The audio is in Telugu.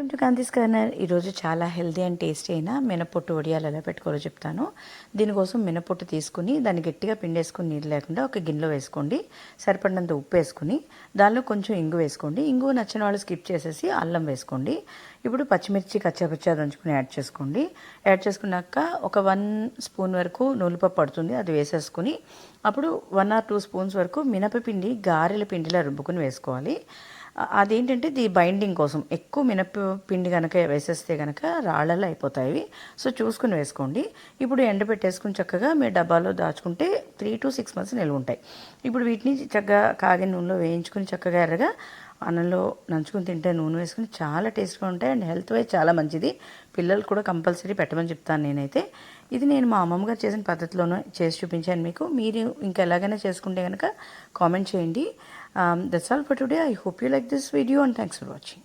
Welcome to కాంతీస్ corner. ఈరోజు చాలా హెల్తీ అండ్ టేస్టీ అయిన మినపొట్టు వడియాలు ఎలా పెట్టుకోవాలో చెప్తాను. దీనికోసం మినపొట్టు తీసుకుని దాన్ని గట్టిగా పిండేసుకుని నీళ్ళు లేకుండా ఒక గిన్నెలో వేసుకోండి. సరిపడినంత ఉప్పు వేసుకుని దానిలో కొంచెం ఇంగు వేసుకోండి. ఇంగు నచ్చిన వాళ్ళు స్కిప్ చేసేసి అల్లం వేసుకోండి. ఇప్పుడు పచ్చిమిర్చి కచ్చాపచ్చా దంచుకుని యాడ్ చేసుకోండి. యాడ్ చేసుకున్నాక ఒక 1 స్పూన్ వరకు నువ్వులపప్పు పడుతుంది, అది వేసేసుకుని అప్పుడు 1 or 2 స్పూన్స్ వరకు మినపపిండి గారెల పిండిలా రుబ్బుకుని వేసుకోవాలి. అదేంటంటే ఇది బైండింగ్ కోసం. ఎక్కువ మినపపిండి కనుక వేసేస్తే కనుక రాళ్ళల్లో అయిపోతాయి. సో చూసుకుని వేసుకోండి. ఇప్పుడు ఎండబెట్టేసుకుని చక్కగా మీరు డబ్బాలో దాచుకుంటే 3 to 6 months నిల్వ ఉంటాయి. ఇప్పుడు వీటిని చక్కగా కాగిన నూనెలో వేయించుకుని చక్కగా ఎర్రగా అన్నంలో నంచుకుని తింటే నూనె వేసుకుని చాలా టేస్ట్గా ఉంటాయి అండ్ హెల్త్ వైజ్ చాలా మంచిది. పిల్లలు కూడా కంపల్సరీ పెట్టమని చెప్తాను నేనైతే. ఇది నేను మా అమ్మమ్మ గారు చేసిన పద్ధతిలోనే చేసి చూపించాను మీకు. మీరు ఇంకా ఎలాగైనా చేసుకుంటే కనుక కామెంట్ చేయండి. That's all for today. I hope you like this video and thanks for watching.